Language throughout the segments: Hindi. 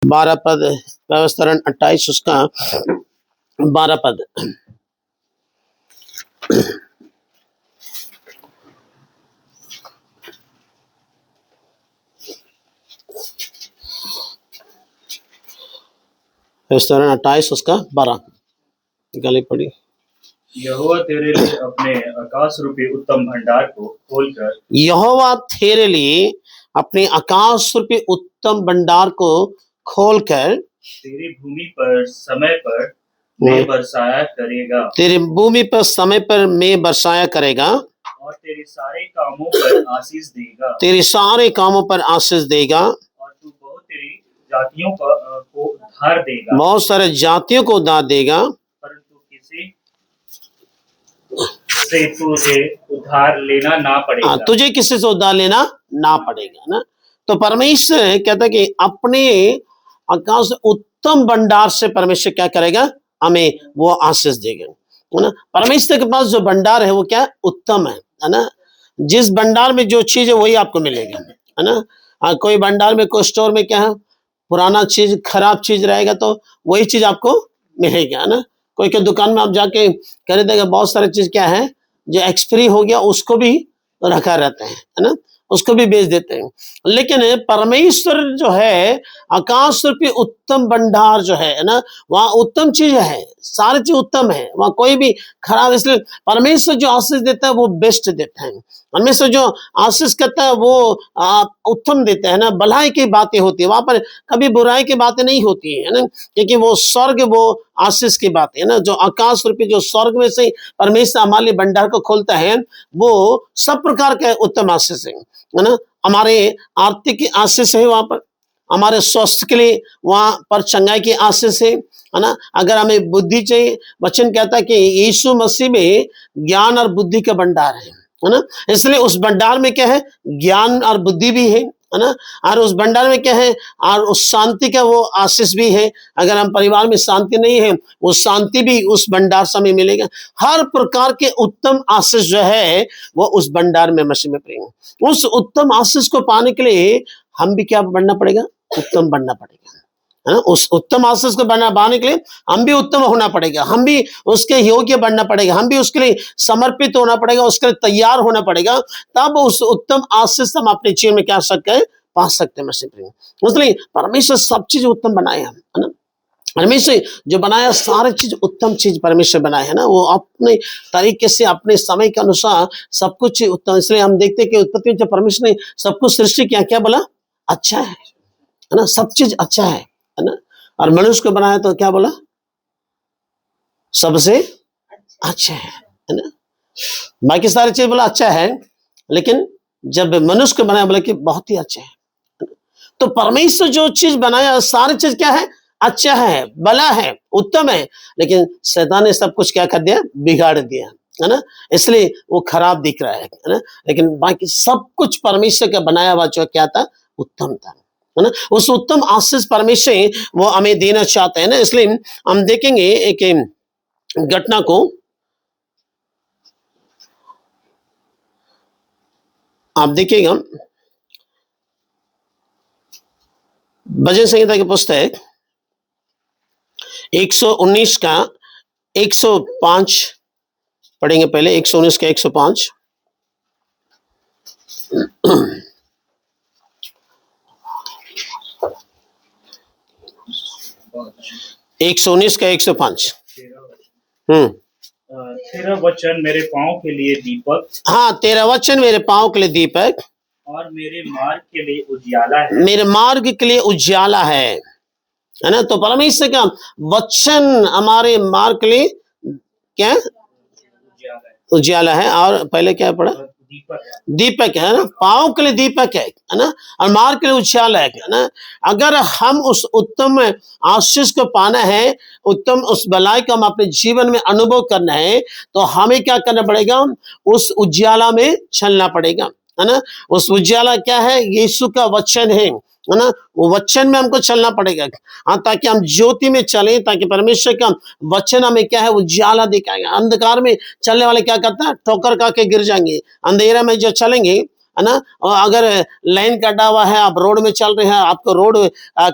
12 पद, व्यवस्थारण 28 उसका 12 पद। व्यवस्थारण 28 उसका 12 गली पड़ी। यहोवा तेरे लिए अपने आकाश रूपी उत्तम भंडार को खोलकर, यहोवा तेरे लिए अपने आकाश रूपी उत्तम भंडार को खोलकर तेरी भूमि पर समय पर मैं बरसाया करेगा, तेरी भूमि पर समय पर मैं बरसाया करेगा, और तेरे सारे कामों पर आशीष देगा, तेरे सारे कामों पर आशीष देगा, और तू बहुत तेरी जातियों को उद्धार देगा, बहुत सारे जातियों को उद्धार देगा, परंतु किसी से तुझे उद्धार लेना ना पड़ेगा। तुझे किसी से उद्धार लेना ना पड़ेगा ना। तो परमेश्वर कहता है कि अपने आकाश उत्तम भंडार से परमेश्वर क्या करेगा, हमें वो आशीष देगा, है ना। परमेश्वर के पास जो भंडार है वो क्या उत्तम है ना। जिस भंडार में जो चीज है वही आपको मिलेगा, है ना। कोई भंडार में कोई स्टोर में क्या है, पुराना चीज खराब चीज रहेगा तो वही चीज आपको मिलेगा, है ना। कोई के दुकान में आप जाके खरीदेगा, बहुत सारी चीज क्या है जो एक्सपायरी हो गया उसको भी रखा रहता है ना, उसको भी बेच देते हैं। लेकिन परमेश्वर जो है आकाश रूपी उत्तम भंडार जो है ना, वहाँ उत्तम चीज है, सारी चीज उत्तम है, वहाँ कोई भी खराब। इसलिए परमेश्वर जो आशीष देता है वो बेस्ट देता है। परमेश्वर जो आशीष करता है वो उत्तम देता है ना, भलाई की बातें होती है, वहां पर कभी बुराई की बातें नहीं होती है ना, क्योंकि वो स्वर्ग वो आशीष की बात है ना। जो आकाश रूपी जो स्वर्ग में से परमेश्वर हमारे भंडार को खोलता है वो सब प्रकार के उत्तम आशीष है ना। हमारे आर्थिक आशीष है, वहां पर हमारे स्वास्थ्य के लिए वहां पर चंगाई की आशीष है ना। अगर हमें बुद्धि चाहिए, वचन कहता है कि यीशु मसीह में ज्ञान और बुद्धि का भंडार है ना। इसलिए उस भंडार में क्या है, ज्ञान और बुद्धि भी है ना। और उस भंडार में क्या है, और उस शांति का वो आशीष भी है। अगर हम परिवार में शांति नहीं है, वो शांति भी उस भंडार से हमें मिलेगा। हर प्रकार के उत्तम आशीष जो है वो उस भंडार में मसीह में पाएंगे। उस उत्तम आशीष को पाने के लिए हम भी क्या बनना पड़ेगा, उत्तम बनना पड़ेगा, है ना। उस उत्तम आशीष को पाने के लिए हम भी उत्तम होना पड़ेगा, हम भी उसके योग्य बनना पड़ेगा, हम भी उसके लिए समर्पित होना पड़ेगा, उसके लिए तैयार होना पड़ेगा। तब उस उत्तम आशीष हम अपने जीवन में क्या सकते हैं, पा सकते हैं मसीह में। इसलिए परमेश्वर सब चीज उत्तम बनाया है ना। परमेश्वर जो बनाया सारी चीज उत्तम चीज परमेश्वर बनाया है ना, वो अपने तरीके से अपने समय के अनुसार सब कुछ उत्तम। इसलिए हम देखते हैं कि उत्पत्ति में जब परमेश्वर ने सब कुछ सृष्टि किया, क्या बोला, अच्छा है ना, सब चीज अच्छा है ना। और मनुष्य को बनाया तो क्या बोला, सबसे अच्छा है ना। बाकी सारी चीज बोला अच्छा है, लेकिन जब मनुष्य को बनाया बोला कि बहुत ही अच्छा है। तो परमेश्वर जो चीज बनाया सारी चीज क्या है, अच्छा है, भला है, उत्तम है। लेकिन शैतान ने सब कुछ क्या कर दिया, बिगाड़ दिया, है ना। इसलिए वो खराब दिख रहा है ना। लेकिन बाकी सब कुछ परमेश्वर का बनाया हुआ जो क्या था, उत्तम था, है ना। उस उत्तम आशीष परमेश्वर वो हमें देना चाहते हैं ना। इसलिए हम देखेंगे एक घटना को, आप देखिएगा भजन संहिता की पुस्तक 119 का 105 पढ़ेंगे। पहले 119 का 105 119 का 105। तेरा वचन मेरे पाँव के लिए दीपक, हाँ, तेरा वचन मेरे पाँव के लिए दीपक और मेरे मार्ग के लिए उजियाला है, मेरे मार्ग के लिए उजियाला है ना। तो परमेश्वर का वचन हमारे मार्ग के लिए क्या उजियाला है। और पहले क्या पढ़ा, दीपक है ना, पाँव के लिए दीपक है ना, और मार्ग के लिए उजियाला है ना। अगर हम उस उत्तम आशीष को पाना है, उत्तम उस भलाई को हम अपने जीवन में अनुभव करना है, तो हमें क्या करना पड़ेगा, उस उजियाला में चलना पड़ेगा, है ना। उस उजियाला क्या है, यीशु का वचन है ना। वो वचन में हमको चलना पड़ेगा, हाँ, ताकि हम ज्योति में चलें, ताकि परमेश्वर का वचन हमें क्या है, उजियाला दिखाएगा। अंधकार में चलने वाले क्या करता है, ठोकर खा के गिर जाएंगे। अंधेरा में जो चलेंगे, है ना। और अगर लाइन कटा हुआ है, आप रोड में चल रहे हैं, आपको रोड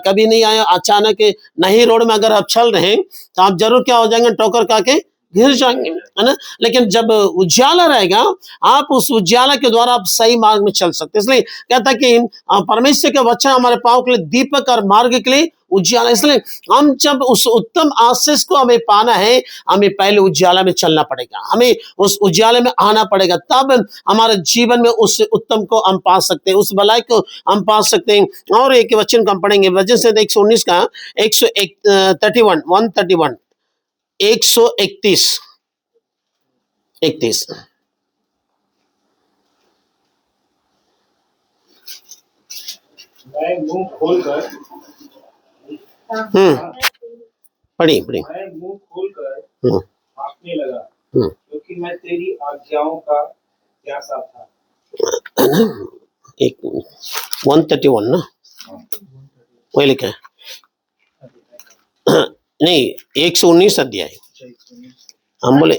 कभी नहीं आया, अचानक नहीं रोड में अगर आप चल रहे हैं तो आप जरूर क्या हो जाएंगे, ठोकर खा के गिर जाएंगे, है ना। लेकिन जब उजाला रहेगा, आप उस उजाला के द्वारा आप सही मार्ग में चल सकते हैं। इसलिए कहता है कि परमेश्वर के वचन हमारे पाँव के लिए दीपक और मार्ग के लिए उजाला। इसलिए हम जब उस उत्तम आशीष को हमें पाना है, हमें पहले उजाला में चलना पड़ेगा, हमें उस उजाले में आना पड़ेगा, तब हमारे जीवन में उस उत्तम को हम पा सकते हैं, उस भलाई को हम पा सकते हैं। और एक वचन को हम पढ़ेंगे, वचन से 119 का 131 131 131 31। मैं मुंह खोलकर पढ़ी पढ़ी। मैं मुंह खोलकर हम्म हाँफने लगा, हम्म क्योंकि मैं तेरी आज्ञाओं का प्यासा था। एक 131 ना, वही लिखा है। नहीं, 119 अध्याय हम बोले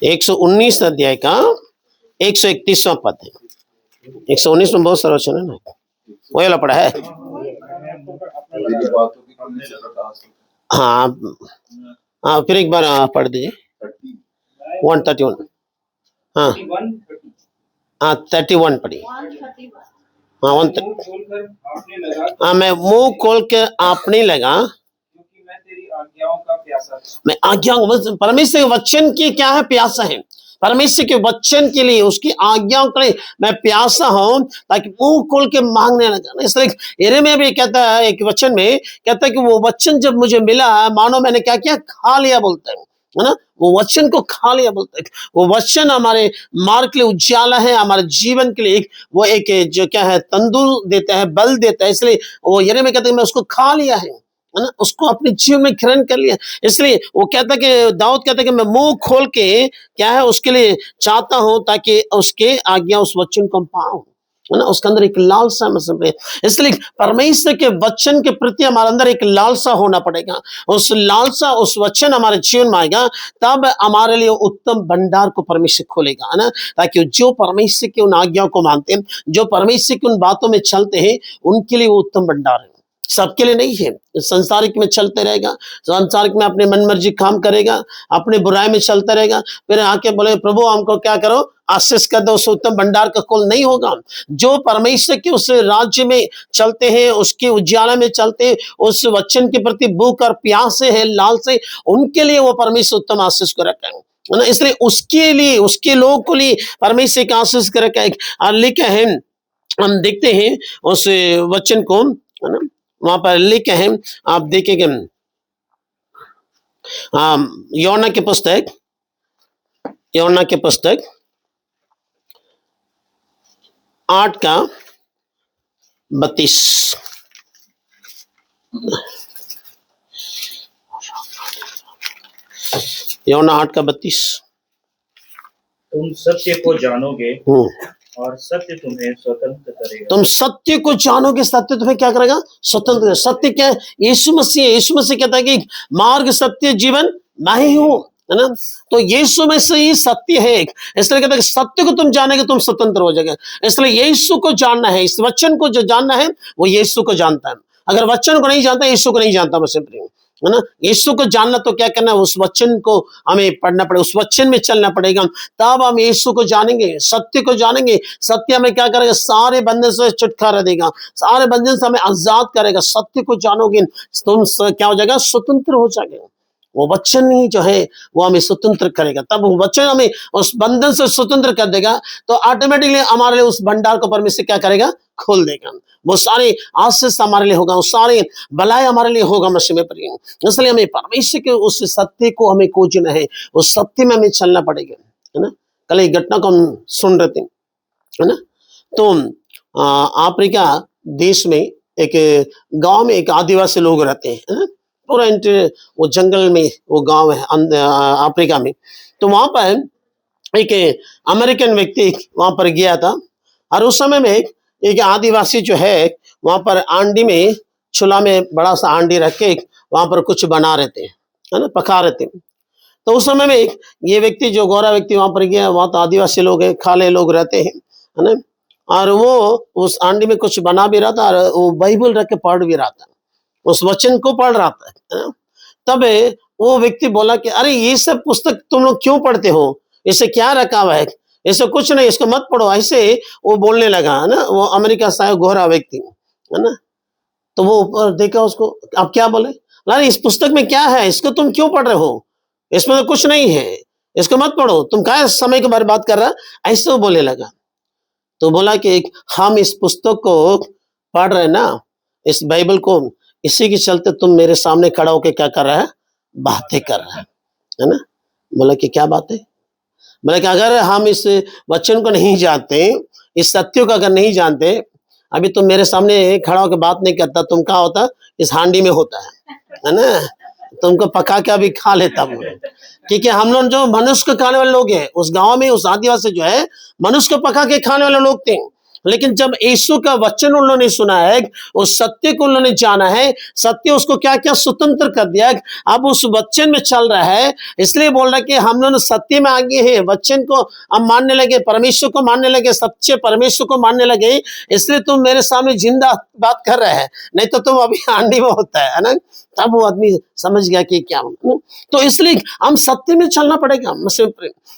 119 अध्याय का 131वां पद है। 119 में बहुत सारा वचन है ना, वही वाला पढ़ा है। हाँ हाँ, फिर एक बार पढ़ दीजिए 131। हाँ हाँ 31 पढ़ी। हाँ मुंह खोलकर हाँफने लगा, हाँ, मैं मुंह खोल के आपने लगा, क्योंकि मैं तेरी आज्ञाओं का प्यासा था। मैं आज्ञाओं, परमेश्वर के वचन की क्या है, प्यासा है। परमेश्वर के वचन के लिए, उसकी आज्ञाओं के लिए मैं प्यासा हूं, ताकि मुंह खोल के मांगने लगा। इसलिए यिर्मयाह भी कहता है एक वचन में, कहता है कि वो वचन जब मुझे मिला, मानो मैंने क्या किया, खा लिया, बोलता है ना। वो वचन को खा लिया, बोलता है। वो वचन हमारे मार्ग के लिए उजाला है, हमारे जीवन के लिए वो एक जो क्या है, तंदूर देता है, बल देता है। इसलिए वो यिर्मयाह कहता है मैं उसको खा लिया है ना, उसको अपने जीवन में ग्रहण कर लिया। इसलिए वो कहता है कि दाऊद कहता है कि मैं मुंह खोल के क्या है उसके लिए चाहता हूं, ताकि उसके आज्ञा, उस वचन को पाऊं, है ना। उसके अंदर एक लालसा में, इसलिए परमेश्वर के वचन के प्रति हमारे अंदर एक लालसा होना पड़ेगा। उस लालसा, उस वचन हमारे जीवन में आएगा, तब हमारे लिए उत्तम भंडार को परमेश्वर खोलेगा, है ना। ताकि जो परमेश्वर की उन आज्ञाओं को मानते हैं, जो परमेश्वर की उन बातों में चलते हैं, उनके लिए वो उत्तम भंडार है। सबके लिए नहीं है। संसारिक में चलते रहेगा, संसारिक में अपने मन मर्जी काम करेगा, अपने बुराई में चलता रहेगा, फिर आके बोले प्रभु हमको क्या करो, आशीष कर दो, उस उत्तम भंडार का खोल नहीं होगा। जो परमेश्वर के उस राज्य में चलते हैं, उसके उज्याला में चलते हैं, उस वचन के प्रति भूख और प्यास से है, लाल से, उनके लिए वो परमेश्वर उत्तम आशीष को रखा है ना। इसलिए उसके लिए, उसके लोगों को लिए परमेश्वर का आशीष कर रखा है। लिखा है, हम देखते हैं उस वचन को, है ना, वहां पर लिखे हैं, आप देखेंगे योना की पुस्तक, योना की पुस्तक 8 का 32। योना 8 का 32। तुम सत्य को जानोगे और सत्य तुम्हें स्वतंत्र करेगा। तुम सत्य को जानोगे, सत्य तुम्हें क्या करेगा, स्वतंत्र करेगा। सत्य क्या है, यीशु मसीह। यीशु मसीह कहता है कि मार्ग, सत्य, जीवन मैं ही हूं, है ना। तो यीशु में से ही सत्य है। इसलिए कहता है कि सत्य को तुम जानेगे, तुम स्वतंत्र हो जाएगा। इसलिए यीशु को जानना है, इस वचन को जो जानना है वो यीशु को जानता है। अगर वचन को नहीं जानता, यीशु को नहीं जानता, मैं सिंपली, है ना। यीशु को जानना तो क्या करना है, उस वचन को हमें पढ़ना पड़ेगा, उस वचन में चलना पड़ेगा, तब हम यीशु को जानेंगे, सत्य को जानेंगे। सत्य हमें क्या करेगा, सारे बंधन से छुटकारा देगा, सारे बंधन से हमें आजाद करेगा। सत्य को जानोगे, तुम क्या हो जाएगा, स्वतंत्र हो जाएगा। वो वचन ही जो है वो हमें स्वतंत्र करेगा। तब वो वचन हमें उस बंधन से स्वतंत्र कर देगा, तो ऑटोमेटिकली हमारे लिए उस भंडार को परमेश्वर क्या करेगा, खोल देगा। वो सारे आशीष हमारे लिए होगा, वो सारे भलाई हमारे लिए होगा मसीह में प्रिय। इसलिए हमें परमेश्वर के उस सत्य को हमें खोजना है, उस सत्य में हमें चलना पड़ेगा, है ना। कल एक घटना को हम सुन रहे थे, है ना। तो अफ्रीका देश में एक गांव में एक आदिवासी लोग रहते हैं, है ना। पूरा वो जंगल में वो गांव है अफ्रीका में। तो वहां पर एक अमेरिकन व्यक्ति वहां पर गया था, और उस समय में एक आदिवासी जो है वहां पर आंडी में, चूल्हा में बड़ा सा आंडी रख के वहां पर कुछ बना रहे थे, है ना, पका रहे थे। तो उस समय में ये व्यक्ति जो गोरा व्यक्ति वहां पर गया, वहां तो आदिवासी लोग हैं, काले लोग रहते हैं, है ना। और वो उस आंडी में कुछ बना भी रहा था और वो बाइबल रख के पढ़ भी रहा था, उस वचन को पढ़ रहा था, है ना। तब वो व्यक्ति बोला कि अरे ये सब पुस्तक तुम लोग क्यों पढ़ते हो, इसे क्या रखा हुआ है, इसे कुछ नहीं, इसको मत पढ़ो, ऐसे वो बोलने लगा, है ना। वो अमेरिका से आया गोरा व्यक्ति, है ना। तो वो ऊपर देखा उसको, आप क्या बोले, अरे इस पुस्तक में क्या है, इसको तुम क्यों पढ़ रहे हो, इसमें तो कुछ नहीं है, इसको मत पढ़ो, तुम क्या समय के बारे में बात कर रहा, ऐसे वो बोलने लगा। तो बोला कि हम इस पुस्तक को पढ़ रहे हैं ना, इस बाइबल को, इसी के चलते तुम मेरे सामने खड़ा होकर क्या कर रहा है, बातें कर रहा है ना। बोला कि क्या बातें, बोला कि अगर हम इस वचन को नहीं जानते, इस सत्य को अगर नहीं जानते, अभी तुम मेरे सामने खड़ा होकर बात नहीं करता, तुम क्या होता, इस हांडी में होता है ना, तुमको पका के अभी खा लेता वो। क्योंकि हम लोग जो मनुष्य को खाने वाले लोग हैं, उस गांव में उस आदिवासी जो है मनुष्य को पका के खाने वाले लोग थे। लेकिन जब यीशु का वचन उन्होंने सुना है, उस सत्य को उन्होंने जाना है, सत्य उसको क्या क्या स्वतंत्र कर दिया, अब उस वचन में चल रहा है। इसलिए बोल रहा है कि हम लोग सत्य में आगे हैं, वचन को हम मानने लगे, परमेश्वर को मानने लगे, सच्चे परमेश्वर को मानने लगे, इसलिए तुम मेरे सामने जिंदा बात कर रहे हैं, नहीं तो तुम अभी हांडी में होता है ना। तब वो आदमी समझ गया कि क्या, तो इसलिए हम सत्य में चलना पड़ेगा।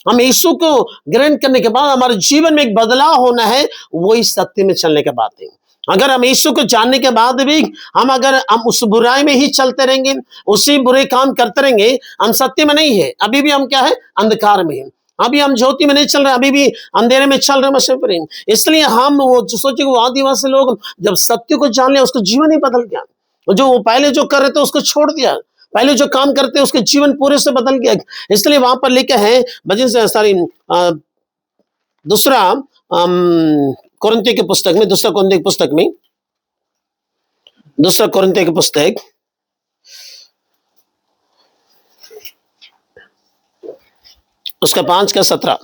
हम यीशु को ग्रहण करने के बाद हमारे जीवन में एक बदलाव होना है, वही सत्य में चलने के बाद है। अगर हम यीशु को जानने के बाद भी हम उस बुराई में ही चलते रहेंगे, उसी बुरे काम करते रहेंगे, हम सत्य में नहीं है, अभी भी हम क्या है, अंधकार में है, अभी हम ज्योति में नहीं चल रहे, अभी भी अंधेरे में चल रहे हैं। इसलिए हम वो सोचे, वो आदिवासी लोग जब सत्य को जान लिया, उसका जीवन ही बदल गया। जो वो पहले जो कर रहे थे उसको छोड़ दिया, पहले जो काम करते उसके जीवन पूरे से बदल गया। इसलिए वहां पर लिखा है भजन से सारी दूसरा कोरिन्थियों की पुस्तक में, दूसरा कोरिन्थियों की पुस्तक में, दूसरा कोरिन्थियों की पुस्तक उसका 5 का 17,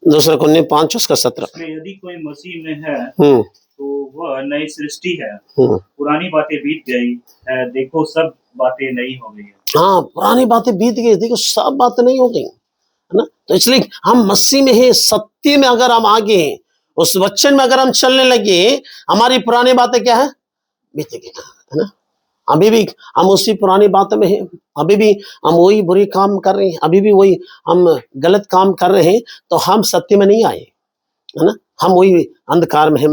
दूसरा कोरिन्थियों 5 उसका 17। यदि कोई मसीह में है तो वह नई सृष्टि है, पुरानी बातें बीत गई है, देखो सब बातें नई हो गई है। हाँ, पुरानी बातें बीत गई, देखो सब बातें नहीं हो गई, है ना। तो इसलिए हम मसीह में है, सत्य में अगर हम आगे हैं, उस वचन में अगर हम चलने लगे, हमारी पुरानी बातें क्या है, बीत गई, है ना। अभी भी हम उसी पुरानी बातों में हैं, अभी भी हम वही बुरी काम कर रहे हैं, अभी भी वही हम गलत काम कर रहे हैं, तो हम सत्य में नहीं आए, है ना, हम वही अंधकार में हैं।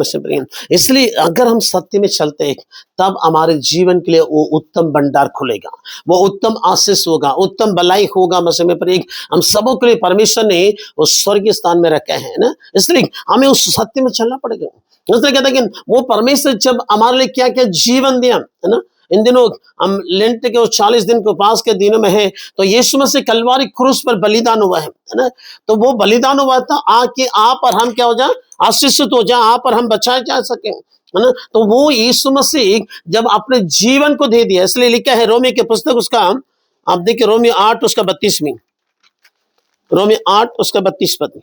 इसलिए अगर हम सत्य में चलते हैं, तब हमारे जीवन के लिए वो उत्तम भंडार खुलेगा, वो उत्तम आशीष होगा, उत्तम भलाई होगा। मसीह में पर हम सबों के लिए परमेश्वर ने उस स्वर्गीय स्थान में रखे हैं ना, इसलिए हमें उस सत्य में चलना पड़ेगा। इसलिए कहते हैं कि वो परमेश्वर जब हमारे लिए क्या क्या जीवन दिया, है ना। इन दिनों हम लेंट के 40 दिन के उपास के दिनों में है, तो यीशु मसीह कलवारी क्रूस पर बलिदान हुआ है ना। तो वो बलिदान हुआ था आके आप और हम क्या हो जाए, आशीषित हो जाए, आप और हम बचाए जा सकें, है ना। तो वो यीशु मसीह जब अपने जीवन को दे दिया, इसलिए लिखा है रोमी की पुस्तक उसका, आप देखिए रोमी 8 उसका 32 में, रोमी 8 उसका 32 पद,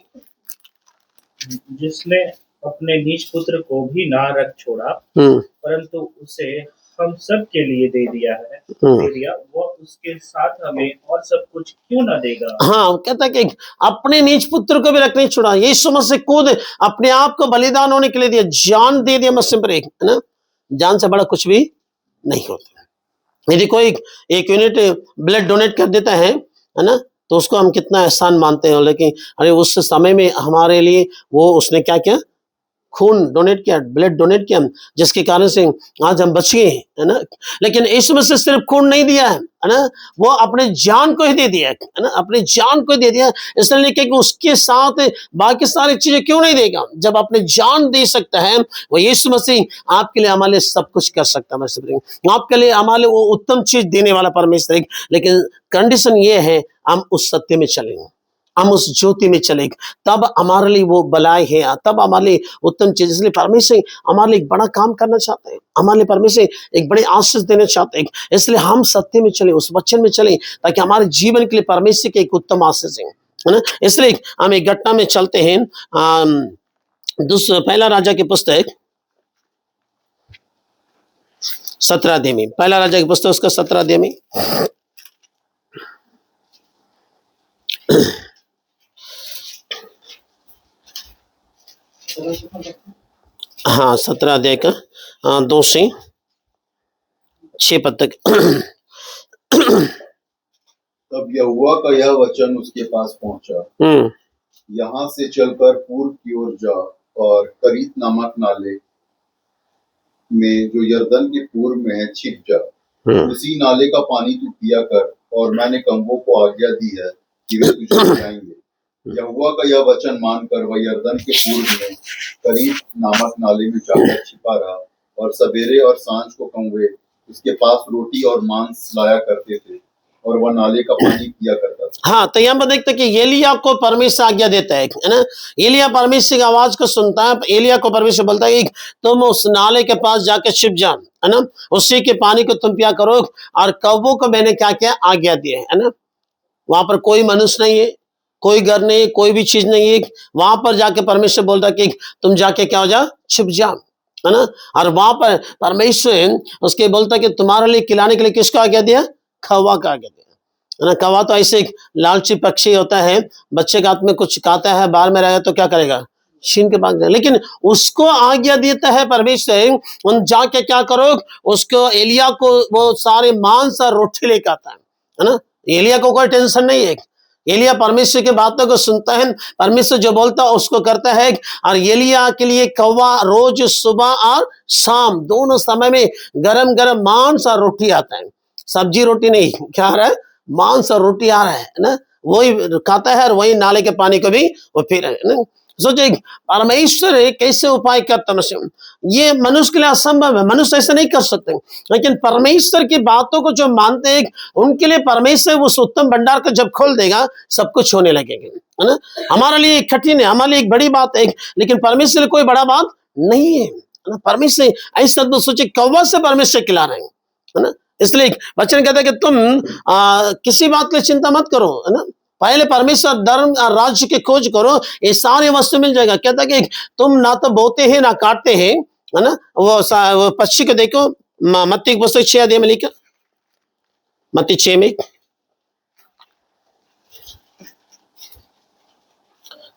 जिसने अपने निज पुत्र को भी ना रख छोड़ा, परंतु उसे हम सब के लिए दे दिया, वो उसके साथ हमें और सब कुछ क्यों ना देगा। हाँ, कहता है कि अपने निज पुत्र को भी रख नहीं छोड़ा, यीशु मसीह खुद अपने आप को बलिदान होने के लिए दिया, जान दे दिया मसीह पर, है ना। जान से बड़ा कुछ भी नहीं होता। यदि कोई 1 यूनिट ब्लड डोनेट कर देता है ना, तो उसको हम कितना एहसान मानते हैं, लेकिन अरे उस समय में हमारे लिए वो उसने क्या किया, खून डोनेट किया, ब्लड डोनेट किया, जिसके कारण से आज हम बच गए, है ना। लेकिन यीशु मसीह सिर्फ खून नहीं दिया है ना, वो अपने जान को ही दे दिया है ना, अपने जान को दे दिया। इसलिए कि उसके साथ बाकी सारी चीजें क्यों नहीं देगा, जब अपने जान दे सकता है वो यीशु मसीह, आपके लिए हमारे लिए सब कुछ कर सकता है, आपके लिए हमारे लिए वो उत्तम चीज देने वाला परमेश्वर है। लेकिन कंडीशन ये है, हम उस सत्य में चलेंगे, हम उस ज्योति में चले, तब हमारे लिए वो भलाई है, तब हमारे लिए उत्तम चीज। इसलिए परमेश्वर हमारे लिए एक बड़ा काम करना चाहते हैं, हमारे लिए परमेश्वर एक बड़े आशीष देना चाहते हैं। इसलिए हम सत्य में चले, उस वचन में चले, ताकि हमारे जीवन के लिए परमेश्वर के एक उत्तम आशीष है ना। इसलिए हम एक घटना में चलते हैं, पहला राजा की पुस्तक 17 अध्याय में, पहला राजा की पुस्तक उसका 17 अध्याय में, हाँ 17 अध्याय का 2 से 6 पद तक। तब यहोवा का यह वचन उसके पास पहुंचा, यहाँ से चलकर पूर्व की ओर जा और करीत नामक नाले में जो यरदन के पूर्व में है छिप जा। उसी नाले का पानी तू पिया कर, और मैंने कम्बों को आज्ञा दी है कि वे तुझे पिलाएंगे। यहोवा का यह वचन मानकर वह यरदन के पूर्व में करीत नामक नाले में जाकर छिपा रहा, और सवेरे और सांझ को कौवे उसके पास रोटी और मांस लाया करते थे, और वह नाले का पानी पिया करता था। हाँ, तो यहाँ पर देखते कि एलिया को परमेश्वर आज्ञा देता है ना। एलिया परमेश्वर की आवाज को सुनता है। एलिया को परमेश्वर बोलता है कि तुम उस नाले के पास जाकर छिप जा, है ना, उसी के पानी को तुम पिया करो, और कौवों को मैंने क्या किया, आज्ञा दी है ना। वहां पर कोई मनुष्य नहीं है, कोई घर नहीं है, कोई भी चीज नहीं है। वहां पर जाके परमेश्वर बोलता है कि तुम जाके क्या हो जा, छिप जा, है ना। और वहां पर परमेश्वर उसके बोलता है कि तुम्हारे लिए खिलाने के लिए किसको आज्ञा दिया, कौवा का आज्ञा दिया, है ना। कौवा तो ऐसे एक लालची पक्षी होता है, बच्चे के हाथ में कुछ खाता है, बाहर में रहेगा तो क्या करेगा, छीन के भाग जाएगा। लेकिन उसको आज्ञा देता है परमेश्वर, उन जाके क्या करो, उसको एलिया को वो सारे मांस और रोटी लेकर आता है ना। एलिया को कोई टेंशन नहीं है। एलिया परमेश्वर की बातों को सुनता है, परमेश्वर जो बोलता है उसको करता है। और एलिया के लिए कौवा रोज सुबह और शाम दोनों समय में गरम गरम मांस और रोटी आता है। सब्जी रोटी नहीं, क्या आ रहा है, मांस और रोटी आ रहा है ना। वही खाता है और वही नाले के पानी को भी वो पी रहे हैं ना। सोचे परमेश्वर कैसे उपाय करता है, ये मनुष्य के लिए असंभव है, मनुष्य ऐसे नहीं कर सकते। लेकिन परमेश्वर की बातों को जो मानते हैं उनके लिए परमेश्वर उस उत्तम भंडार को जब खोल देगा सब कुछ होने लगेगा, है ना। हमारे लिए कठिन है, हमारे लिए एक बड़ी बात है, लेकिन परमेश्वर लिए कोई बड़ा बात नहीं है ना। परमेश्वर ऐसा तो सोचे कौवा से परमेश्वर खिला रहे हैं, है ना। इसलिए वचन कहता है कि तुम किसी बात की चिंता मत करो, है ना। पहले परमेश्वर धर्म और राज्य की खोज करो, ये सारी वस्तु मिल जाएगा। कहता है कि तुम ना तो बोते हैं ना काटते हैं, है ना। वो पक्षी को देखो, मत्ती की पुस्तक 6 अध्याय में लिखा, मत्ती 6 में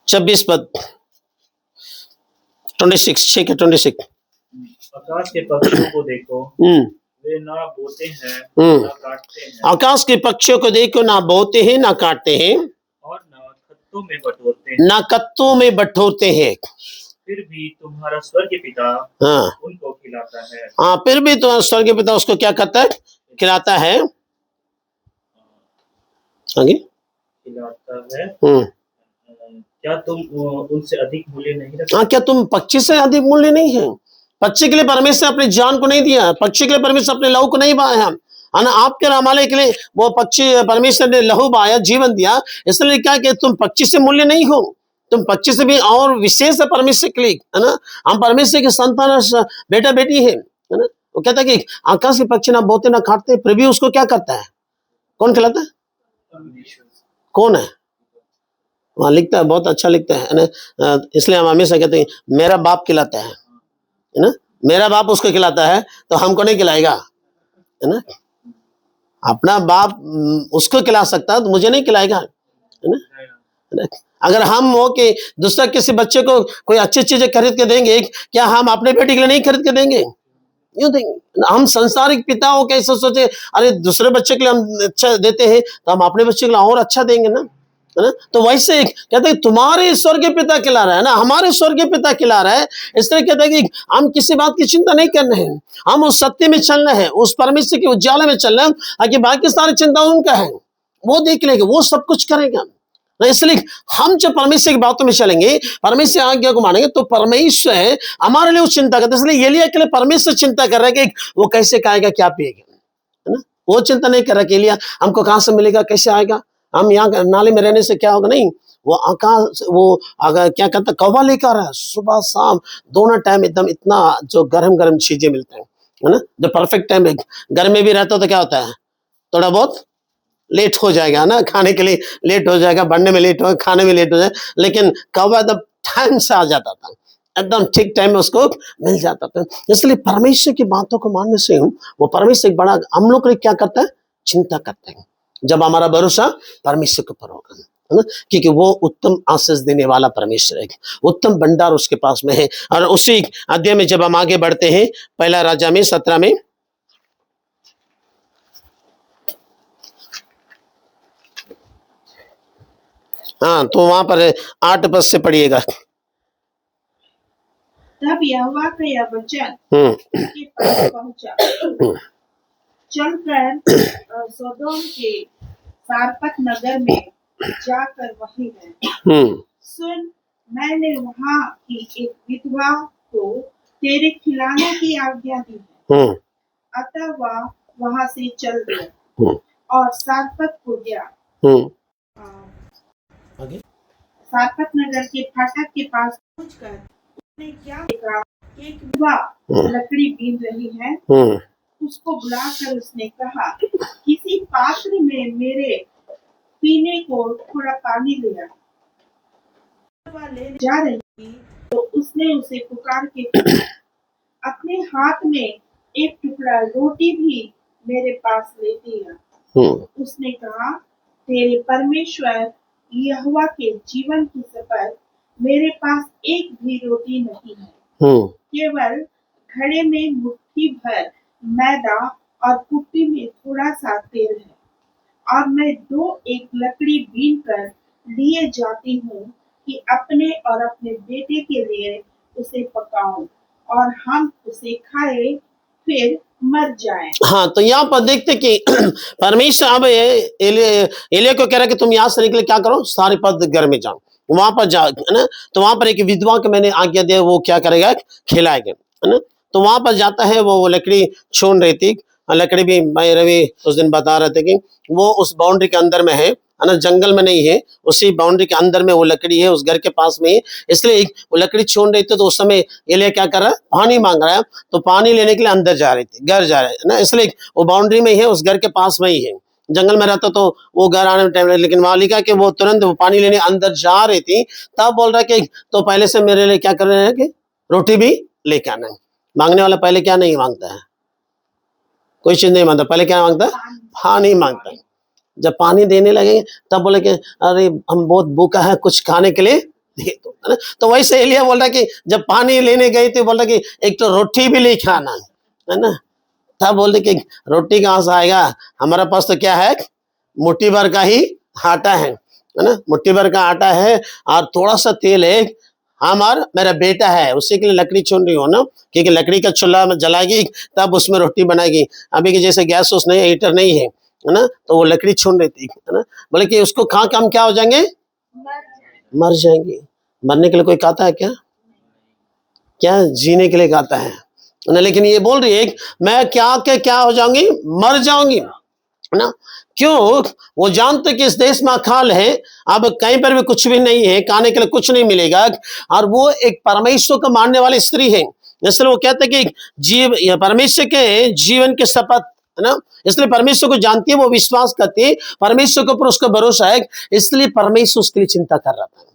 26 पद 26 6 के 26। आकाश के पक्षियों को देखो, वे ना बोते हैं ना काटते हैं, आकाश के पक्षियों को देखो, ना बोते हैं ना काटते हैं, और ना खत्तों में बटोरते हैं, ना कत्तों में बटोरते हैं, फिर भी तुम्हारा स्वर्गीय पिता हाँ उनको खिलाता है। हाँ, फिर भी तुम्हारा स्वर्गीय पिता उसको क्या करता है, खिलाता है। आगे खिलाता है। क्या तुम उनसे अधिक मूल्य नहीं रखते? हाँ, क्या तुम पक्षी से अधिक मूल्य नहीं है। पक्षी के लिए परमेश्वर अपनी जान को नहीं दिया, पक्षी के लिए परमेश्वर अपने लहू को नहीं बहाया, है ना। आपके हमारे के लिए वो पक्षी परमेश्वर ने लहू बहाया, जीवन दिया। इसलिए क्या कि तुम पक्षी से मूल्य नहीं हो, तुम पक्षी से भी और विशेष है परमेश्वर के लिए, है ना। हम परमेश्वर की संतान बेटा बेटी है ना। वो कहता है कि आकाश के पक्षी ना बोते ना काटते, फिर भी उसको क्या करता है, कौन खिलाता है, कौन है, वहां लिखता है, बहुत अच्छा लिखता है ना। इसलिए हम हमेशा कहते हैं मेरा बाप खिलाता है ना। मेरा बाप उसको खिलाता है तो हमको नहीं खिलाएगा, है ना। अपना बाप उसको खिला सकता है तो मुझे नहीं खिलाएगा, है ना। अगर हम हो कि दूसरा किसी बच्चे को कोई अच्छी चीजें खरीद के देंगे, क्या हम अपने बेटे के लिए नहीं खरीद के देंगे, यूं देंगे। हम संसारिक पिता हो कैसे सोचे, अरे दूसरे बच्चे के लिए हम अच्छा देते हैं तो हम अपने बच्चे के लिए और अच्छा देंगे ना, है ना। तो वैसे कहते हैं तुम्हारे स्वर्गीय पिता खिला रहा है ना, हमारे स्वर्गीय पिता खिला रहा है। इसलिए कहते हैं कि हम किसी बात की चिंता नहीं करना है, हम उस सत्य में चलना है, उस परमेश्वर के उज्जाला में चलना है, ताकि बाकी सारी चिंता उनका है, वो देख लेंगे, वो सब कुछ करेगा। इसलिए हम जब परमेश्वर की बातों में चलेंगे, परमेश्वर आज्ञा को मानेंगे, तो परमेश्वर हमारे लिए उस चिंता करते। इसलिए एलिया के लिए परमेश्वर चिंता कर रहा है कि वो कैसे खाएगा, क्या पिएगा, है ना। वो चिंता नहीं कर रहा कि एलिया हमको कहां से मिलेगा, कैसे आएगा, हम यहाँ नाले में रहने से क्या होगा, नहीं। वो आकाश, वो अगर क्या कहता, कौवा लेकर आ रहा है, सुबह शाम दोनों टाइम एकदम इतना जो गरम गरम चीजें मिलते हैं, है ना। जो परफेक्ट टाइम है, घर में भी रहता तो क्या होता है, थोड़ा बहुत लेट हो जाएगा ना, खाने के लिए लेट हो जाएगा, बढ़ने में लेट हो, खाने में लेट हो जाए। लेकिन कौवा एकदम टाइम से आ जाता था, एकदम ठीक टाइम में उसको मिल जाता था। इसलिए परमेश्वर की बातों को मानने से वो परमेश्वर एक बड़ा हम लोग के लिए क्या करता है, चिंता करते हैं, जब हमारा भरोसा परमेश्वर के ऊपर होगा। है ना, क्योंकि वो उत्तम आशीष देने वाला परमेश्वर है, उत्तम भंडार उसके पास में है। और उसी अध्याय में जब हम आगे बढ़ते हैं, पहला राजा में 17 में, हाँ, तो वहां पर 8 पद से पढ़िएगा। तब यहोवा का यह वचन उसके पास पहुंचा, चलकर सोदोम के सारपत नगर में जाकर वहीं रहे। सुन, मैंने वहां की एक विधवा को तेरे खिलाने की आज्ञा दी है। अतः वह वहां से चल गया और सारपत को गया। सारपत नगर के फाटक के पास पहुंचकर उसने क्या देखा, एक विधवा लकड़ी बीन रही है। उसको बुलाकर उसने कहा, किसी पात्र में मेरे पीने को थोड़ा पानी ले आ। ले जा रही थी तो उसने उसे पुकार के अपने हाथ में एक टुकड़ा रोटी भी मेरे पास ले दिया। उसने कहा, तेरे परमेश्वर यहोवा के जीवन की शपथ, मेरे पास एक भी रोटी नहीं है, केवल घड़े में मुट्ठी भर मैदा और कुप्पी में थोड़ा सा तेल है। और मैं 2 एक लकड़ी बीन कर लिए जाती हूँ कि अपने और अपने बेटे के लिए उसे पकाऊं और हम उसे खाए फिर मर जाएं। हाँ, तो यहाँ पर देखते कि परमेश्वर अब एलिया को कह रहा है कि तुम यहाँ से निकले, क्या करो, सारे पद घर में जाओ, वहां पर जाओ, है ना। तो वहां पर एक विधवा को मैंने आज्ञा दिया, वो क्या करेगा, खिलाएगा, है ना। तो वहां पर जाता है, वो लकड़ी छोड़ रही थी, लकड़ी भी मैं रवि उस दिन बता रहे थे कि वो उस बाउंड्री के अंदर में है ना, जंगल में नहीं है, उसी बाउंड्री के अंदर में वो लकड़ी है, उस घर के पास में है। इसलिए वो लकड़ी छोड़ रही थी, तो उस समय एलिया क्या कर रहा है, पानी मांग रहा है, तो पानी लेने के लिए अंदर जा रही थी, घर जा रहे है ना। इसलिए वो बाउंड्री में ही है, उस घर के पास में ही है। जंगल में रहता तो वो घर आने में टाइम लगे, लेकिन वहां लिखा कि वो तुरंत वो पानी लेने अंदर जा रही थी, तब बोल रहा कि तो पहले से मेरे लिए क्या कर रहे हैं कि रोटी भी लेके आना है। मांगने वाला पहले क्या नहीं मांगता है, कोई चीज नहीं मांगता, पहले क्या मांगता है, पानी मांगता है। जब पानी देने लगेंगे तब बोले कि अरे हम बहुत भूखा है, कुछ खाने के लिए दे दो, है ना। तो वैसे एलिया बोल रहा कि जब पानी लेने गई तो बोल रहा कि एक तो रोटी भी ले खाना है ना। तब बोलते कि रोटी कहाँ से आएगा, हमारे पास तो क्या है, मुट्ठी भर का ही आटा है ना, मुट्ठी भर का आटा है और थोड़ा सा तेल है, हमारा मेरा बेटा है, उसी के लिए लकड़ी चुन रही हो ना, क्योंकि लकड़ी का चूल्हा में जलाएगी तब उसमें रोटी बनाएगी। अभी के जैसे गैस उस नहीं, हीटर नहीं है ना, तो वो लकड़ी छून रही थी, है ना। बोले कि उसको खा के हम क्या हो जाएंगे, मर जाएंगे। मरने के लिए कोई कहता है क्या, क्या जीने के लिए कहता है ना। लेकिन ये बोल रही है मैं क्या हो जाऊंगी, मर जाऊंगी, है ना। क्यों, वो जानते कि इस देश में अकाल है, अब कहीं पर भी कुछ भी नहीं है, खाने के लिए कुछ नहीं मिलेगा, और वो एक परमेश्वर को मानने वाली स्त्री है। इसलिए वो कहते कि परमेश्वर के जीवन के शपथ, है ना। इसलिए परमेश्वर को जानती है, वो विश्वास करती है, परमेश्वर के ऊपर उसका भरोसा है, इसलिए परमेश्वर उसके लिए चिंता कर रहा था।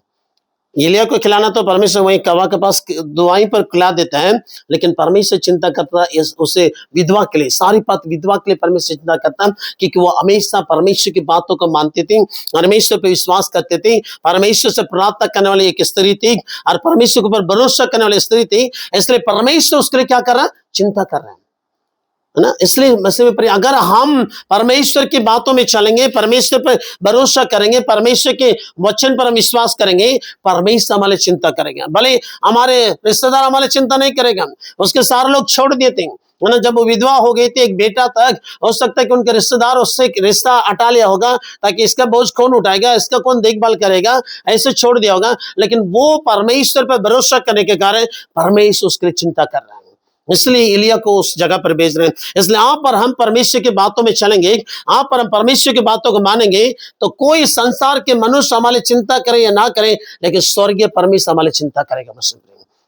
एलिया को खिलाना तो परमेश्वर वहीं कवा के पास दुआई पर खिला देता है, लेकिन परमेश्वर चिंता करता है उसे विधवा के लिए, सारी बात विधवा के लिए परमेश्वर चिंता करता है, क्योंकि वो हमेशा परमेश्वर की बातों को मानती थी, परमेश्वर पर विश्वास करते थे, परमेश्वर से प्रार्थना करने वाली एक स्त्री थी और परमेश्वर के ऊपर भरोसा करने वाली स्त्री थी। इसलिए परमेश्वर उसके लिए क्या कर रहा है, चिंता कर रहा है ना। इसलिए मसीह में अगर हम परमेश्वर की बातों में चलेंगे, परमेश्वर पर भरोसा करेंगे, परमेश्वर के वचन पर हम विश्वास करेंगे, परमेश्वर हमारे चिंता करेंगे। भले हमारे रिश्तेदार हमारे चिंता नहीं करेगा, उसके सारे लोग छोड़ देते हैं ना। जब वो विधवा हो गई थी, एक बेटा तक, हो सकता है कि उनके रिश्तेदार उससे रिश्ता हटा लिया होगा, ताकि इसका बोझ कौन उठाएगा, इसका कौन देखभाल करेगा, ऐसे छोड़ दिया होगा। लेकिन वो परमेश्वर पर भरोसा करने के कारण परमेश्वर उसके लिए चिंता कर रहा है, इसलिए एलिया को उस जगह पर भेज रहे हैं। इसलिए आप पर हम परमेश्वर की बातों में चलेंगे, आप पर हम परमेश्वर की बातों को मानेंगे, तो कोई संसार के मनुष्य हमारी चिंता करे या ना करे, लेकिन स्वर्गीय परमेश्वर हमारी चिंता करेगा मसीह,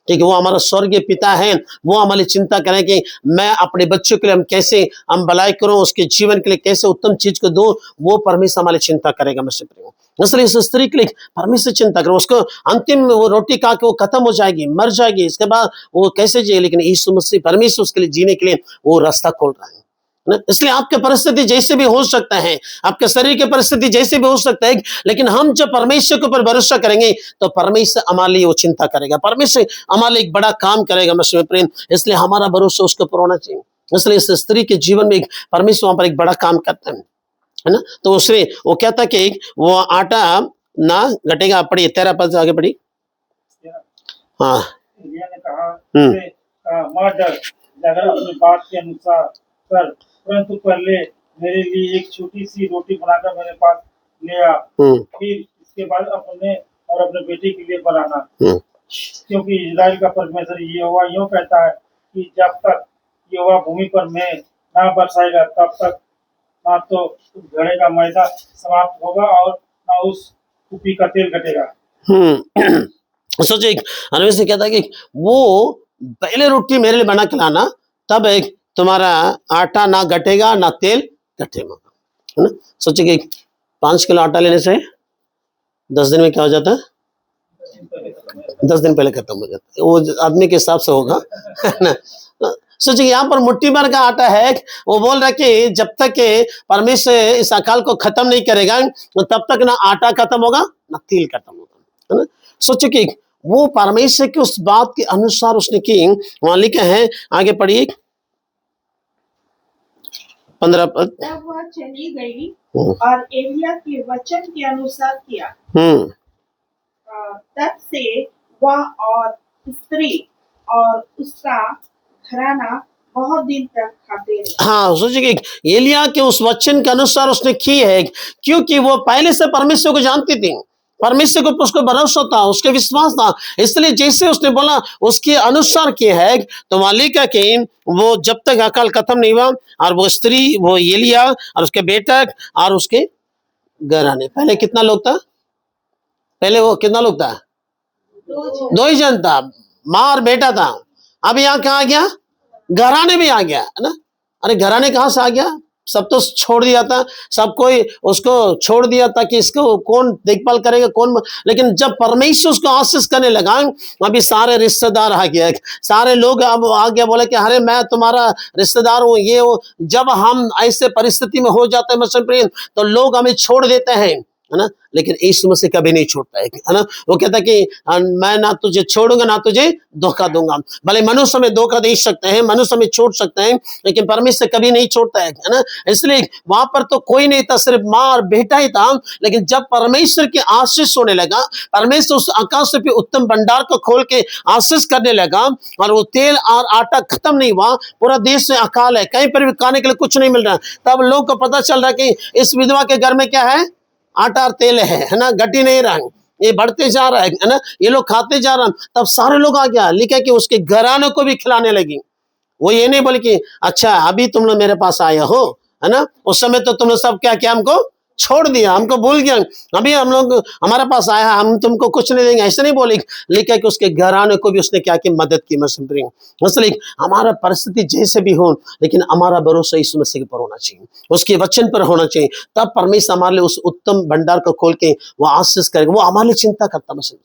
क्योंकि वो हमारा स्वर्गीय पिता है। वो हमारी चिंता करें कि मैं अपने बच्चों के लिए हम कैसे हम भलाई करूं, उसके जीवन के लिए कैसे उत्तम चीज को दूं, वो परमेश्वर हमारी चिंता करेगा मसीह। इसलिए इस स्त्री के लिए परमेश्वर चिंता करो, उसको अंतिम वो रोटी खा के वो खत्म हो जाएगी, मर जाएगी, इसके बाद वो कैसे जिए, लेकिन यीशु मसीह परमेश्वर उसके लिए जीने के लिए वो रास्ता खोल रहा है। ना। इसलिए आपके परिस्थिति जैसे भी हो सकता है, आपके शरीर की परिस्थिति जैसे भी हो सकता है, लेकिन हम जब परमेश्वर के ऊपर भरोसा करेंगे तो परमेश्वर हमारे लिए वो चिंता करेगा, परमेश्वर हमारे लिए एक बड़ा काम करेगा मसीह में प्रेम। इसलिए हमारा भरोसा उसके ऊपर होना चाहिए। इसलिए इस स्त्री के जीवन में परमेश्वर वहां पर एक बड़ा काम करता है ना। तो उसने वो कहता कि वो आटा ना घटेगा। पढ़िए 13 पद आगे पढ़ी। हाँ, एलिय्याह ने कहा उसे कहा, मत डर, जाकर अपनी बात के अनुसार कर, परंतु पहले मेरे लिए एक छोटी सी रोटी बनाकर मेरे पास ले आ, फिर इसके बाद अपने और अपने बेटे के लिए बनाना, क्योंकि इजराइल का परमेश्वर यहोवा यूं कहता है कि जब तक यहोवा भूमि पर मैं ना बरसाएगा तब तक ना तो उस घड़े का मैदा समाप्त होगा और ना उस कुपी का तेल घटेगा। सोचिए अनवी से कहता है कि वो पहले रोटी मेरे लिए बना के लाना, तब एक तुम्हारा आटा ना घटेगा ना तेल घटेगा, है ना। सोचिए कि 5 किलो आटा लेने से 10 दिन में क्या हो जाता है? 10 दिन पहले खत्म हो जाता है। वो आदमी के हिसाब से होगा, है ना। सोचिए यहाँ पर मुट्ठी भर का आटा है, वो बोल रहा है कि जब तक परमेश्वर इस अकाल को खत्म नहीं करेगा तब तक ना आटा खत्म होगा ना तेल खत्म होगा, है ना। सोचिए कि वो परमेश्वर की उस बात के अनुसार उसने की। वहां लिखे हैं, आगे पढ़िए 15 पद। तब वह चली गई और एलिय्याह के वचन के अनुसार किया। तब से वह और स्त्री और उसका घराना बहुत दिन तक खाते रहे। हाँ, सोचिए कि एलिय्याह के उस वचन के अनुसार उसने की है, क्योंकि वो पहले से परमेश्वर को जानती थी, परमेश्वर को उसको भरोसा था, उसके विश्वास था। इसलिए जैसे उसने बोला उसके अनुसार किया है। तो मालिक है कि वो जब तक अकाल खत्म नहीं हुआ, और वो स्त्री, वो एलिय्याह और उसके बेटा और उसके घराने, पहले कितना लोग था? पहले वो कितना लोग था? 2 ही जन था, माँ और बेटा था। अब यहाँ कहाँ आ गया? घराने भी आ गया, है ना। अरे घराने कहाँ से आ गया? सब तो छोड़ दिया था, सब कोई उसको छोड़ दिया था कि इसको कौन देखभाल करेगा, कौन। लेकिन जब परमेश्वर उसको आशीष करने लगा, अभी सारे रिश्तेदार आ गया, सारे लोग अब आ गया, बोले कि अरे मैं तुम्हारा रिश्तेदार हूँ, ये हो। जब हम ऐसे परिस्थिति में हो जाते हैं मसीह प्रेम, तो लोग हमें छोड़ देते हैं, है ना। लेकिन यीशु मसीह कभी नहीं छोड़ता है ना। वो कहता है कि मैं ना तुझे छोड़ूंगा ना तुझे धोखा दूंगा। भले मनुष्य में धोखा दे सकते हैं, मनुष्य में छोड़ सकते हैं, लेकिन परमेश्वर कभी नहीं छोड़ता है ना। इसलिए वहां पर तो कोई नहीं था, सिर्फ माँ और बेटा ही था। लेकिन जब परमेश्वर के आशीष होने लगा, परमेश्वर उस आकाश पे उत्तम भंडार को खोल के आशीष करने लगा, और वो तेल और आटा खत्म नहीं हुआ, पूरा देश में अकाल है, कहीं पर भी खाने के लिए कुछ नहीं मिल रहा। तब लोग को पता चल रहा कि इस विधवा के घर में क्या है? आटा और तेल है ना, घटी नहीं रहा, ये बढ़ते जा रहा है ना, ये लोग खाते जा रहा। तब सारे लोग आ गया, लिखा कि उसके घराने को भी खिलाने लगी। वो ये नहीं बोले कि अच्छा अभी तुम लोग मेरे पास आए हो, है ना, उस समय तो तुम लोग सब क्या किया? हमको छोड़ दिया, हमको भूल गया, अभी हम लोग हमारे पास आया, हम तुमको कुछ नहीं देंगे, ऐसे नहीं बोले। लिखा कि उसके घराने को भी उसने क्या की? मदद की। मसले हमारा परिस्थिति जैसे भी हो, लेकिन हमारा भरोसा यीशु मसीह पर होना चाहिए, उसके वचन पर होना चाहिए। तब परमेश्वर हमारे लिए उस उत्तम भंडार को खोल के वो आशीष करेगा। वो हमारे लिए चिंता करता मसीह,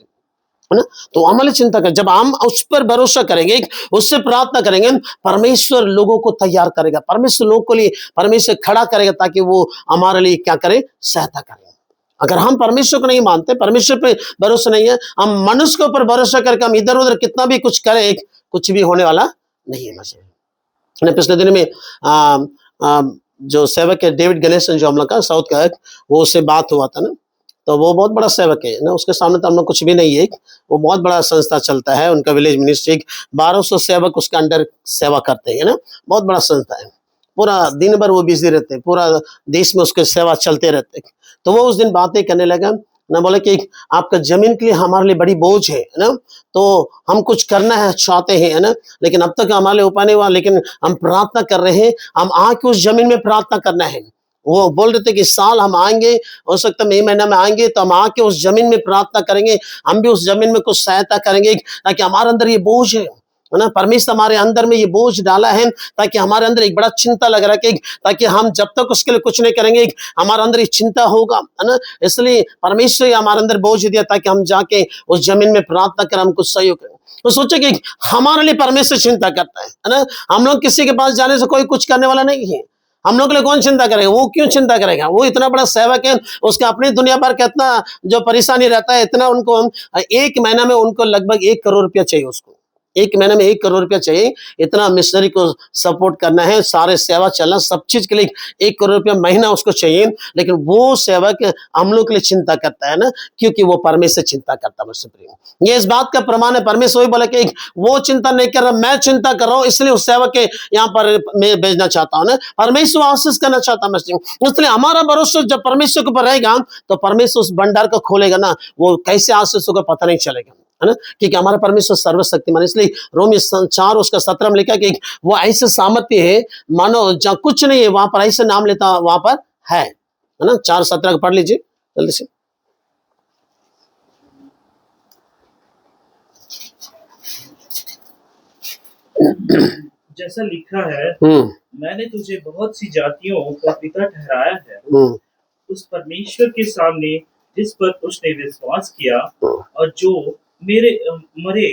है ना। तो हमारी चिंता कर, जब हम उस पर भरोसा करेंगे, उससे प्रार्थना करेंगे, परमेश्वर लोगों को तैयार करेगा, परमेश्वर लोगों के लिए परमेश्वर खड़ा करेगा, ताकि वो हमारे लिए क्या करे? सहायता करे। अगर हम परमेश्वर को नहीं मानते, परमेश्वर पे भरोसा नहीं है, हम मनुष्य के ऊपर भरोसा करके हम इधर उधर कितना भी कुछ करें, कुछ भी होने वाला नहीं है। पिछले दिन में जो सेवक है डेविड गणेशन, जो हम लोग का साउथ का है, वो उससे बात हुआ था ना। तो वो बहुत बड़ा सेवक है ना, उसके सामने तो हम लोग कुछ भी नहीं है। वो बहुत बड़ा संस्था चलता है, उनका विलेज मिनिस्ट्री, 1200 सेवक उसके अंडर सेवा करते हैं ना, बहुत बड़ा संस्था है। पूरा दिन भर वो बिजी रहते हैं, पूरा देश में उसके सेवा चलते रहते हैं। तो वो उस दिन बातें करने लगा ना, बोले कि आपका जमीन के लिए हमारे लिए बड़ी बोझ है ना, तो हम कुछ करना है चाहते हैं, है ना, लेकिन अब तक हमारे लिए उपाय नहीं हुआ, लेकिन हम प्रार्थना कर रहे हैं, हम आके उस जमीन में प्रार्थना करना है। वो बोल रहे थे कि साल हम आएंगे, हो सकता है मई महीना में आएंगे, तो हम आके उस जमीन में प्रार्थना करेंगे, हम भी उस जमीन में कुछ सहायता करेंगे, ताकि हमारे अंदर ये बोझ है ना, परमेश्वर हमारे अंदर में ये बोझ डाला है, ताकि हमारे अंदर एक बड़ा चिंता लग रहा है कि ताकि हम जब तक उसके लिए कुछ नहीं करेंगे, हमारे अंदर ये चिंता होगा, है ना। इसलिए परमेश्वर ने हमारे अंदर बोझ दिया, ताकि हम जाके उस जमीन में प्रार्थना करें, हम कुछ सहयोग करें। तो सोचे कि हमारे लिए परमेश्वर चिंता करता है ना। हम लोग किसी के पास जाने से कोई कुछ करने वाला नहीं है, हम लोग के लिए कौन चिंता करेगा? वो क्यों चिंता करेगा? वो इतना बड़ा सेवक है, उसका अपनी दुनिया भर का इतना जो परेशानी रहता है, इतना उनको एक महीना में उनको लगभग 1 करोड़ रुपया चाहिए उसको। एक महीने में 1 करोड़ रुपया चाहिए, इतना मिशनरी को सपोर्ट करना है, सारे सेवा चलना, सब चीज के लिए 1 करोड़ रुपया महीना उसको चाहिए। लेकिन वो सेवक हम लोग के लिए चिंता करता है ना, क्योंकि वो परमेश्वर चिंता करता है। ये इस बात का प्रमाण है, परमेश्वर बोला कि वो चिंता नहीं कर रहा, मैं चिंता कर रहा हूं, इसलिए उस सेवक के यहाँ पर मैं भेजना चाहता हूं ना। परमेश्वर आशीष करना चाहता है, इसलिए हमारा भरोसा जब परमेश्वर के ऊपर रहेगा तो परमेश्वर उस भंडार को खोलेगा ना, वो कैसे आशीष होगा पता नहीं चलेगा, है ना, क्योंकि हमारा परमेश्वर सर्वशक्तिमान। इसलिए रोमी 4 उसका 17 में लिखा कि वो ऐसे सामर्थ्य है मानो जहां कुछ नहीं है वहां पर ऐसे नाम लेता वहां पर है ना। 4:17 पढ़ लीजिए जल्दी से। जैसा लिखा है, मैंने तुझे बहुत सी जातियों का पिता ठहराया है, उस परमेश्वर के सामने जिस पर उसने विश्वास किया और जो मेरे मरे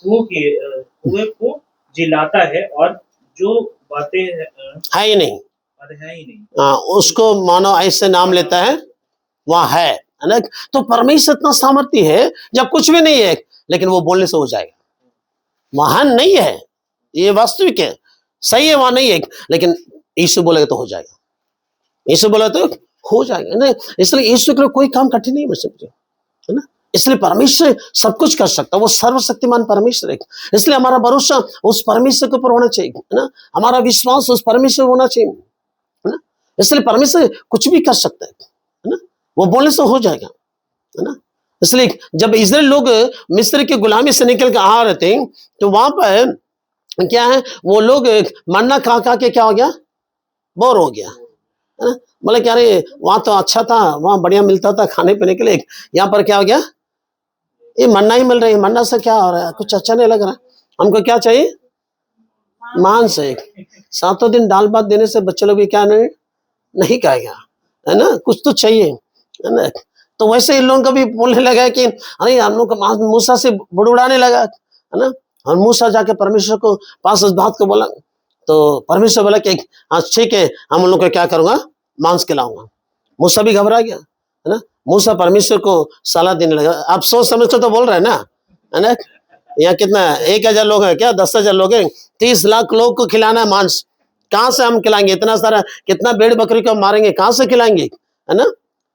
हुए को जिलाता है और जो बातें है ही नहीं, है ही नहीं, हाँ, उसको मानो ऐसे नाम लेता है वहां है ना। तो परमेश्वर इतना सामर्थ्य है जब कुछ भी नहीं है, लेकिन वो बोलने से हो जाएगा। महान नहीं है, ये वास्तविक है, सही है, वहां नहीं है, लेकिन यीशु बोलेगा तो हो जाएगा, यीशु बोला तो हो जाएगा ना। इसलिए यीशु के लिए कोई काम कठिन नहीं है ना। इसलिए परमेश्वर सब कुछ कर सकता है, वो सर्वशक्तिमान परमेश्वर है। इसलिए हमारा भरोसा उस परमेश्वर के ऊपर होना चाहिए, है ना, हमारा विश्वास उस परमेश्वर होना चाहिए, है ना। इसलिए परमेश्वर कुछ भी कर सकता है ना, वो बोलने से हो जाएगा, है ना। इसलिए जब इजराइल लोग मिस्र की गुलामी से निकल कर आ रहे थे तो वहां पर क्या है, वो लोग मन्ना खा के क्या हो गया, बोर हो गया, है ना। बोले क्या रे, वहां तो अच्छा था, वहां बढ़िया मिलता था खाने पीने के लिए, यहाँ पर क्या हो गया, ये मन्ना ही मिल रही है, मन्ना से क्या हो रहा है, कुछ अच्छा नहीं लग रहा, हमको क्या चाहिए, मांस है। 7 दिन दाल भात देने से बच्चे लोग भी क्या नहीं खाएगा, है ना, कुछ तो चाहिए, है ना। तो वैसे इन लोगों का भी बोलने लगा कि अरे हम लोग का मूसा से बुड़बुड़ाने लगा, है ना। और मूसा जाके परमेश्वर को पास उस बात को बोला, तो परमेश्वर बोला कि हाँ ठीक है, हम उन लोग को क्या करूंगा, मांस खिलाऊंगा। मूसा भी घबरा गया, है ना। मूसा परमेश्वर को सलाह देने लगा, आप सोच समझ तो बोल रहे हैं ना, है ना। यहाँ कितना 1000 लोग हैं क्या, 10,000 लोग हैं, 30 लाख लोग को खिलाना है मांस, कहाँ से हम खिलाएंगे, इतना सारा कितना भेड़ बकरी को मारेंगे, कहाँ से खिलाएंगे, है ना।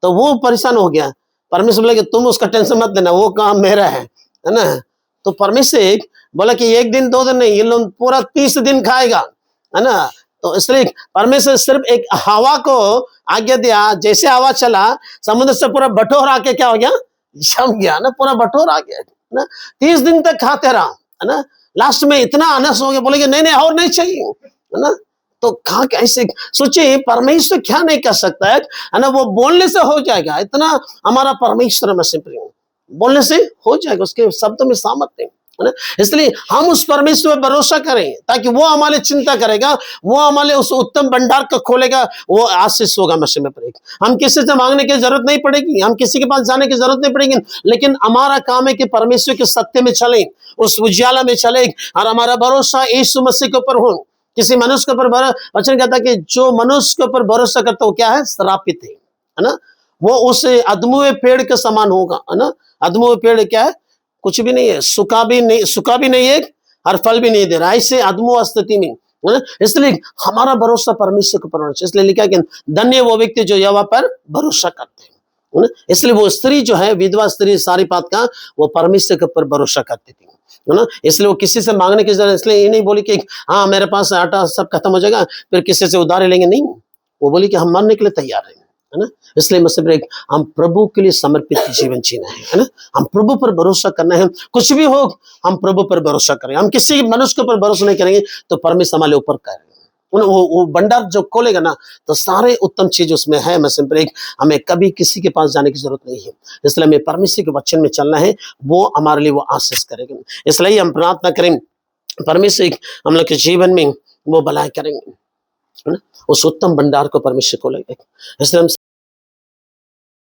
तो वो परेशान हो गया। परमेश्वर बोला कि तुम उसका टेंशन मत लेना, वो काम मेरा है ना। तो परमेश्वर बोला कि 1 दिन 2 दिन नहीं, ये लोग पूरा 30 दिन खाएगा, है ना। तो इसलिए परमेश्वर सिर्फ एक हवा को आज्ञा दिया, जैसे हवा चला समुद्र से पूरा बटोर आके क्या हो गया, जम गया ना, पूरा बटोर आ गया ना। 30 दिन तक खाते रहा, है ना। लास्ट में इतना अनस हो गया, बोले नहीं और नहीं चाहिए, है ना। तो कहा कैसे, सोचिए परमेश्वर क्या नहीं कर सकता है ना, वो बोलने से हो जाएगा। इतना हमारा परमेश्वर में सिंपल बोलने से हो जाएगा, उसके शब्दों में सामर्थ्य है ना। इसलिए हम उस परमेश्वर पर भरोसा करें ताकि वो हमारे चिंता करेगा, वो हमारे उस उत्तम भंडार को खोलेगा, वो आशीष होगा मसीह में पड़ेगा। हम किसी से मांगने की जरूरत नहीं पड़ेगी, हम किसी के पास जाने की जरूरत नहीं पड़ेगी, लेकिन हमारा काम है कि परमेश्वर के सत्य में चले, उस उज्याला में चले, और हमारा भरोसा यीशु मसीह के ऊपर हो। किसी मनुष्य के ऊपर वचन कहता है कि जो मनुष्य के ऊपर भरोसा करता है वो क्या है, श्रापित है ना। वो उस अधमुए पेड़ के समान होगा, है ना। अधमुए पेड़ क्या है, कुछ भी नहीं है, सूखा भी नहीं है और फल भी नहीं दे रहा, ऐसे अधमु स्थिति में, है ना। इसलिए हमारा भरोसा परमेश्वर के ऊपर होना चाहिए। इसलिए लिखा कि धन्य वो व्यक्ति जो यहोवा पर भरोसा करते हैं, है ना। इसलिए वो स्त्री जो है, विधवा स्त्री सारीपात का, वो परमेश्वर के ऊपर भरोसा करती थी, है ना। इसलिए वो किसी से मांगने की जरूरत, इसलिए ये नहीं बोली कि हाँ मेरे पास आटा सब खत्म हो जाएगा फिर किसी से उधार लेंगे, नहीं, वो बोली कि हम मरने के लिए तैयार हैं, है ना। इसलिए मतलब हम प्रभु के लिए समर्पित जीवन जीना है ना। हम प्रभु पर भरोसा करना है, कुछ भी हो हम प्रभु पर भरोसा करें। हम किसी मनुष्य के ऊपर भरोसा नहीं करेंगे तो परमेश्वर हमारे ऊपर करेंगे। वो भंडार जो खोलेगा ना तो सारे उत्तम चीज उसमें है। मैं हमें कभी किसी के पास जाने की जरूरत नहीं है। इसलिए हमें परमेश्वर के वचन में चलना है, वो हमारे लिए वो आशीष करेगा। इसलिए हम प्रार्थना करें परमेश्वर हम लोग के जीवन में वो भलाई करेंगे, है ना। उस उत्तम भंडार को परमेश्वर खोलेगा। इसलिए हम